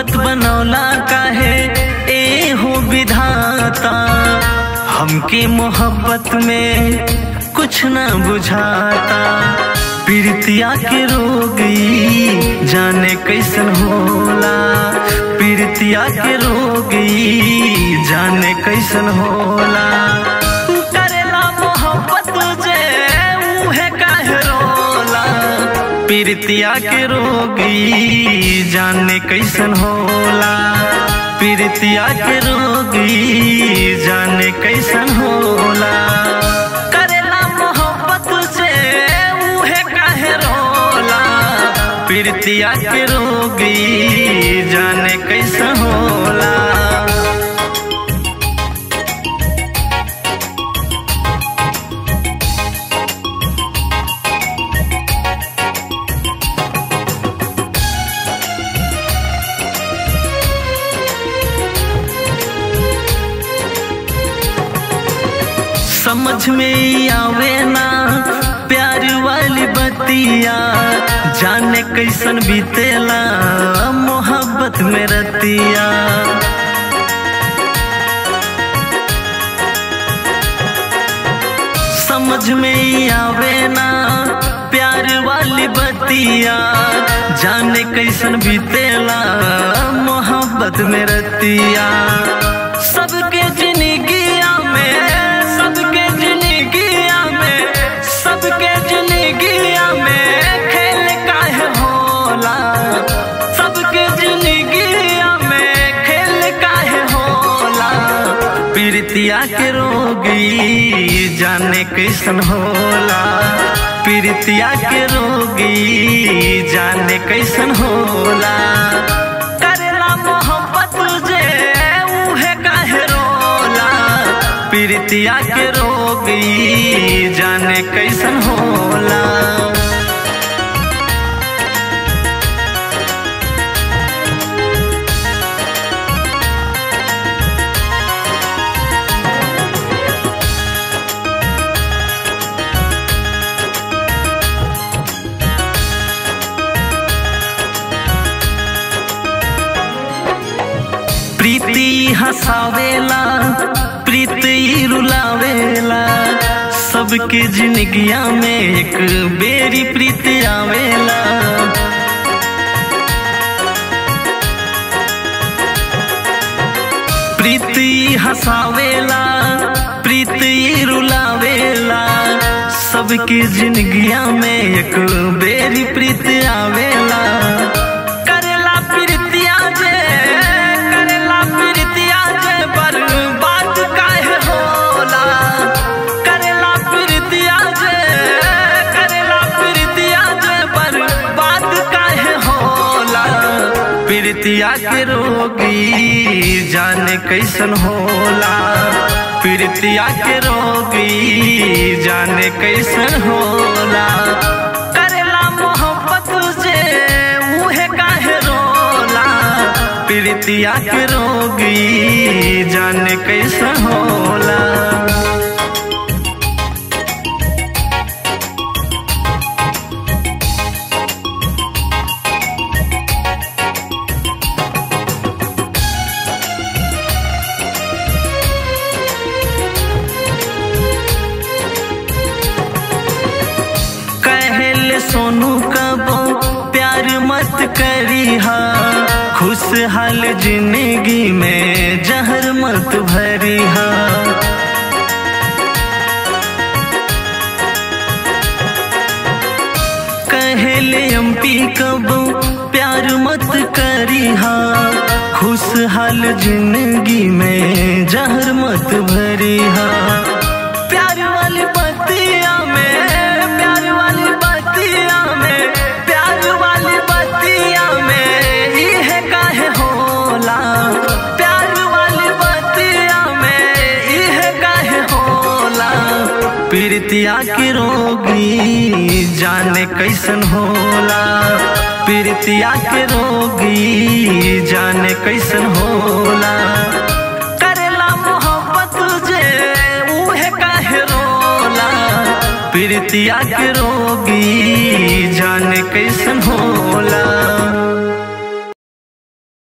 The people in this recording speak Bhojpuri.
मोहब्बत बनौला काहे ए हो विधाता। हमके मोहब्बत में कुछ न बुझाता। पीड़ितिया के रोगी जाने कैसन होला। पीड़ितिया के रोगी जाने कैसन होला। करेला मोहब्बत जे उहे काहे रोला। पीड़ितिया के रोगी जाने कैसन होला। पीड़ितिया के रोगी जाने कैसन होला। करेला मोहब्बत से उहे काहे रोला। पीड़ितिया के रोगी जाने कैसन होला। समझ में आवे ना प्यार वाली बतिया। जाने कैसन बीतेला मोहब्बत में रतिया। समझ में आवे ना प्यार वाली बतिया। जाने कैसन बीतेला मोहब्बत में रतिया। सबके जिंदगिया में सबके जिंदगिया में खेल काहे होला। सबके जिंदगिया में खेल काहे होला। पीड़ितिया के रोगी जाने कैसन होला। पीड़ितिया के रोगी जाने कैसन होला। करेला मोहब्बत जे उहे काहे रोला। पीड़ितिया के रोगी जाने कैसन होला। प्रीति हंसावेला प्रीति रुलावेला। सबके जिंदगिया में एक बेरी प्रीति आवेला। प्रीति हंसावेला प्रीति रुलावेला। सबके जिंदगिया में एक बेरी प्रीति आवेला। करेला प्रीतिया जे बर्बाद काहे होला। करेला प्रीतिया जे बर्बाद काहे होला। पीड़ितिया के रोगी जाने कैसन होला। पीड़ितिया के रोगी जाने कैसन होला। करेला मोहब्बत से उहे काहे रोला। पीड़ितिया के रोगी जाने कैसन होला। सोनू कबो प्यार मत करिहा। खुशहाल जिंदगी में जहर मत भरिहा। कहेले एमपी कबो प्यार मत करिहा। खुशहाल जिंदगी में जहर मत भरिहा। प्यार वाली बतिया में इहे काहे होला। प्यार वाली बतिया में इहे काहे होला। पीड़ितिया के रोगी जाने कैसन होला। पीड़ितिया के रोगी जाने कैसन होला। करेला मोहब्बत जे उहे काहे रोला। पीड़ितिया के रोगी जाने कैसन होला।